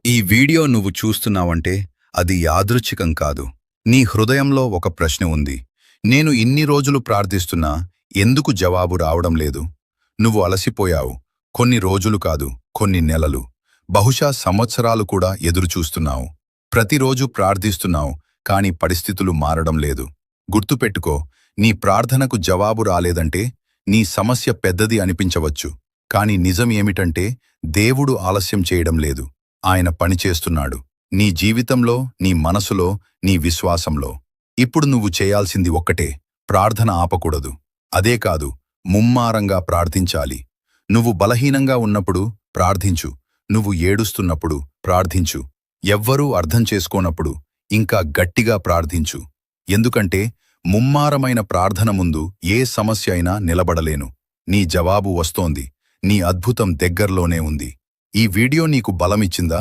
ఈ వీడియో నువ్వు చూస్తున్నావంటే అది యాదృచ్ఛికం కాదు. నీ హృదయంలో ఒక ప్రశ్న ఉంది. నేను ఇన్ని రోజులు ప్రార్థిస్తున్నా ఎందుకు జవాబు రావడం లేదు? నువ్వు అలసిపోయావు. కొన్ని రోజులు కాదు, కొన్ని నెలలు, బహుశా సంవత్సరాలు కూడా ఎదురుచూస్తున్నావు. ప్రతిరోజు ప్రార్థిస్తున్నావు, కాని పరిస్థితులు మారడం లేదు. గుర్తుపెట్టుకో, నీ ప్రార్థనకు జవాబు రాలేదంటే నీ సమస్య పెద్దది అనిపించవచ్చు. కాని నిజం ఏమిటంటే దేవుడు ఆలస్యం చేయడం లేదు. ఆయన పనిచేస్తున్నాడు. నీ జీవితంలో, నీ మనసులో, నీ విశ్వాసంలో. ఇప్పుడు నువ్వు చేయాల్సింది ఒక్కటే, ప్రార్థన ఆపకూడదు. అదే కాదు, ముమ్మారంగా ప్రార్థించాలి. నువ్వు బలహీనంగా ఉన్నప్పుడు ప్రార్థించు. నువ్వు ఏడుస్తున్నప్పుడు ప్రార్థించు. ఎవ్వరూ అర్థం చేసుకోనప్పుడు ఇంకా గట్టిగా ప్రార్థించు. ఎందుకంటే ముమ్మారమైన ప్రార్థన ముందు ఏ సమస్య అయినా నిలబడలేను. నీ జవాబు వస్తోంది. నీ అద్భుతం దగ్గర్లోనే ఉంది. ఈ వీడియో నీకు బలమిచ్చిందా?